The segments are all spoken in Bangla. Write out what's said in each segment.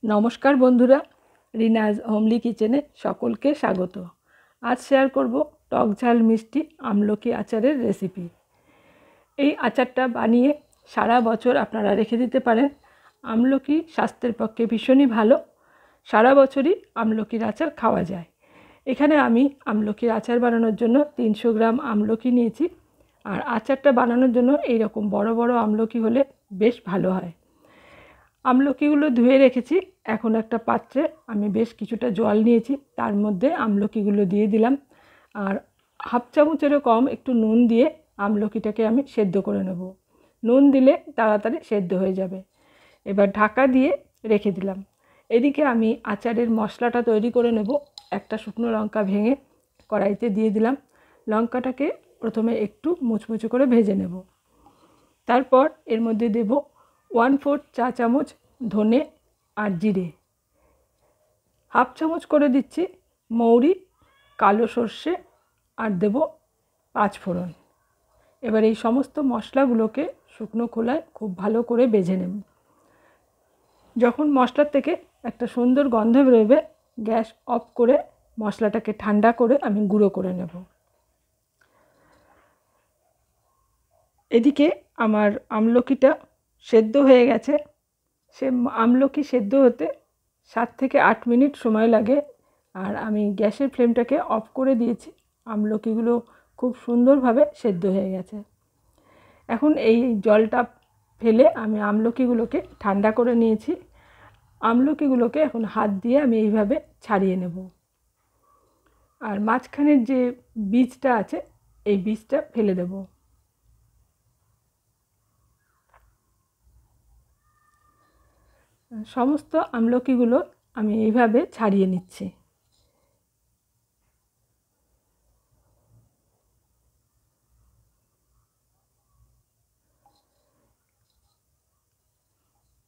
নমস্কার বন্ধুরা, রিনাজ হোমলি কিচেনে সকলকে স্বাগত। আজ শেয়ার করব টক ঝাল মিষ্টি আমলকি আচারের রেসিপি। এই আচারটা বানিয়ে সারা বছর আপনারা রেখে দিতে পারেন। আমলকি স্বাস্থ্যের পক্ষে ভীষণই ভালো, সারা বছরই আমলকির আচার খাওয়া যায়। এখানে আমি আমলকির আচার বানানোর জন্য 300 গ্রাম আমলকি নিয়েছি। আর আচারটা বানানোর জন্য এইরকম বড় বড় আমলকি হলে বেশ ভালো হয়। আমলকিগুলো ধুয়ে রেখেছি। এখন একটা পাত্রে আমি বেশ কিছুটা জল নিয়েছি, তার মধ্যে আমলকিগুলো দিয়ে দিলাম। আর হাফ চামচেরও কম একটু নুন দিয়ে আমলকিটাকে আমি সেদ্ধ করে নেব। নুন দিলে তাড়াতাড়ি সেদ্ধ হয়ে যাবে। এবার ঢাকা দিয়ে রেখে দিলাম। এদিকে আমি আচারের মশলাটা তৈরি করে নেব। একটা শুকনো লঙ্কা ভেঙে কড়াইতে দিয়ে দিলাম। লঙ্কাটাকে প্রথমে একটু মুচমুচে করে ভেজে নেব। তারপর এর মধ্যে দেব 1/4 চা চামচ ধনে আর জিরে, হাফ চামচ করে দিচ্ছি মৌরি, কালো সর্ষে আর দেব 5 ফোড়ন। এবার এই সমস্ত মশলাগুলোকে শুকনো খোলায় খুব ভালো করে ভেজে নেব। যখন মশলার থেকে একটা সুন্দর গন্ধ বেরোবে, গ্যাস অফ করে মশলাটাকে ঠান্ডা করে আমি গুঁড়ো করে নেব। এদিকে আমার আমলকিটা সেদ্ধ হয়ে গেছে। সে আমলকি সেদ্ধ হতে 7 থেকে 8 মিনিট সময় লাগে। আর আমি গ্যাসের ফ্লেমটাকে অফ করে দিয়েছি। আমলকিগুলো খুব সুন্দরভাবে সেদ্ধ হয়ে গেছে। এখন এই জলটা ফেলে আমি আমলকিগুলোকে ঠান্ডা করে নিয়েছি। আমলকিগুলোকে এখন হাত দিয়ে আমি এইভাবে ছাড়িয়ে নেব। আর মাঝখানের যে বীজটা আছে, এই বীজটা ফেলে দেব। সমস্ত আমলকিগুলো আমি এইভাবে ছাড়িয়ে নিচ্ছি।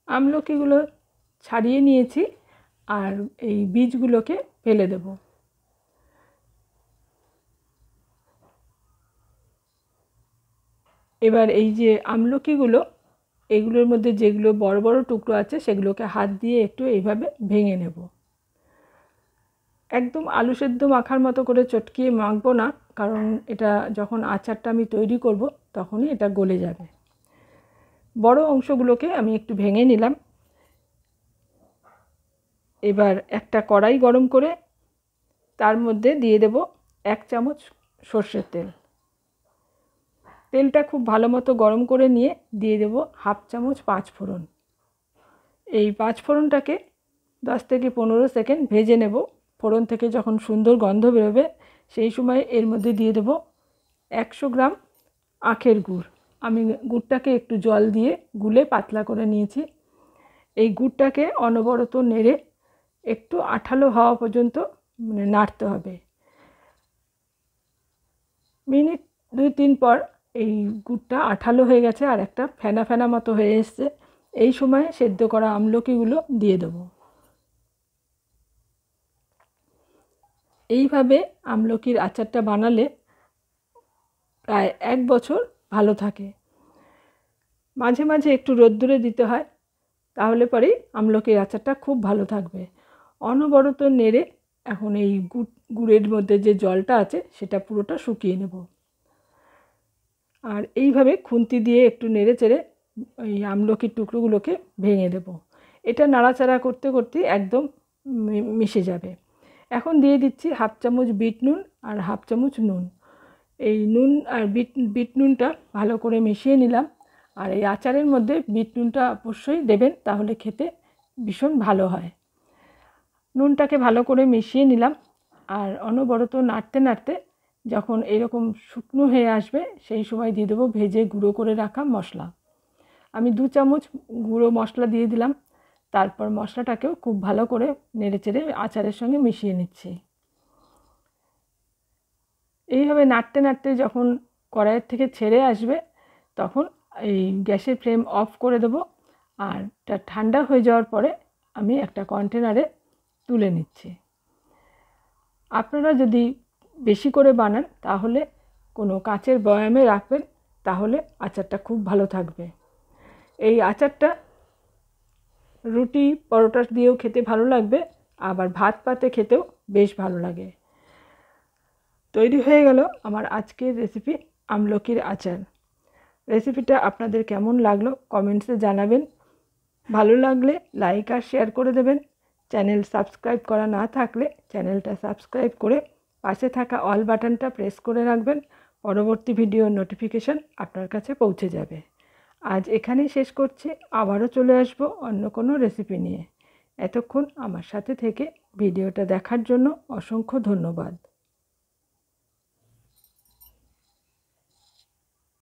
আমলকিগুলো ছাড়িয়ে নিয়েছি আর এই বীজগুলোকে ফেলে দেব। এবার এই যে আমলকিগুলো, এগুলোর মধ্যে যেগুলো বড় বড় টুকরো আছে সেগুলোকে হাত দিয়ে একটু এইভাবে ভেঙে নেব। একদম আলু সেদ্ধ মাখার মতো করে চটকিয়ে মাখবো না, কারণ এটা যখন আচারটা আমি তৈরি করব তখনই এটা গলে যাবে। বড় অংশগুলোকে আমি একটু ভেঙে নিলাম। এবার একটা কড়াই গরম করে তার মধ্যে দিয়ে দেব 1 চামচ সর্ষের তেল। তেলটা খুব ভালো মতো গরম করে নিয়ে দিয়ে দেব হাফ চামচ 5 ফোড়ন। এই 5 ফোড়নটাকে 10 থেকে 15 সেকেন্ড ভেজে নেব। ফোড়ন থেকে যখন সুন্দর গন্ধ বেরোবে সেই সময় এর মধ্যে দিয়ে দেব 100 গ্রাম আখের গুড়। আমি গুড়টাকে একটু জল দিয়ে গুলে পাতলা করে নিয়েছি। এই গুড়টাকে অনবরত নেড়ে একটু আঠালো হওয়া পর্যন্ত নাড়তে হবে। মিনিট 2-3 পর এই গুড়টা আঠালো হয়ে গেছে আর একটা ফেনা ফেনা মতো হয়ে এসছে। এই সময় সেদ্ধ করা আমলকিগুলো দিয়ে দেবো। এইভাবে আমলকির আচারটা বানালে প্রায় 1 বছর ভালো থাকে। মাঝে মাঝে একটু রোদ্দুরে দিতে হয়, তাহলে পরেই আমলকির আচারটা খুব ভালো থাকবে। অনবরত নেড়ে এখন এই গুড়ের মধ্যে যে জলটা আছে সেটা পুরোটা শুকিয়ে নেব। আর এইভাবে খুন্তি দিয়ে একটু নেড়ে চেড়ে এই আমলকির টুকরোগুলোকে ভেঙে দেব। এটা নাড়াচাড়া করতে করতে একদম মিশে যাবে। এখন দিয়ে দিচ্ছি হাফ চামচ বিট নুন আর হাফ চামচ নুন। এই নুন আর বিট নুনটা ভালো করে মিশিয়ে নিলাম। আর এই আচারের মধ্যে বিট নুনটা অবশ্যই দেবেন, তাহলে খেতে ভীষণ ভালো হয়। নুনটাকে ভালো করে মিশিয়ে নিলাম আর অনবরত নাড়তে নাড়তে যখন এরকম শুকনো হয়ে আসবে সেই সময় দিয়ে দেবো ভেজে গুঁড়ো করে রাখা মশলা। আমি 2 চামচ গুঁড়ো মশলা দিয়ে দিলাম। তারপর মশলাটাকেও খুব ভালো করে নেড়েচেড়ে আচারের সঙ্গে মিশিয়ে নিচ্ছি। এইভাবে নাড়তে নাড়তে যখন কড়াইয়ের থেকে ছেড়ে আসবে তখন এই গ্যাসের ফ্লেম অফ করে দেবো। আর এটা ঠান্ডা হয়ে যাওয়ার পরে আমি একটা কন্টেনারে তুলে নিচ্ছি। আপনারা যদি বেশি করে বানান তাহলে কোনো কাচের বয়ামে রাখবেন, তাহলে আচারটা খুব ভালো থাকবে। এই আচারটা রুটি পরোটা দিয়েও খেতে ভালো লাগবে, আবার ভাত পাতে খেতেও বেশ ভালো লাগে। তৈরি হয়ে গেল আমার আজকের রেসিপি আমলকির আচার। রেসিপিটা আপনাদের কেমন লাগলো কমেন্টসে জানাবেন। ভালো লাগলে লাইক আর শেয়ার করে দেবেন। চ্যানেল সাবস্ক্রাইব করা না থাকলে চ্যানেলটা সাবস্ক্রাইব করে পাশে থাকা অল বাটনটা প্রেস করে রাখবেন। পরবর্তী ভিডিওর নোটিফিকেশান আপনার কাছে পৌঁছে যাবে। আজ এখানেই শেষ করছি, আবারও চলে আসব অন্য কোনো রেসিপি নিয়ে। এতক্ষণ আমার সাথে থেকে ভিডিওটা দেখার জন্য অসংখ্য ধন্যবাদ।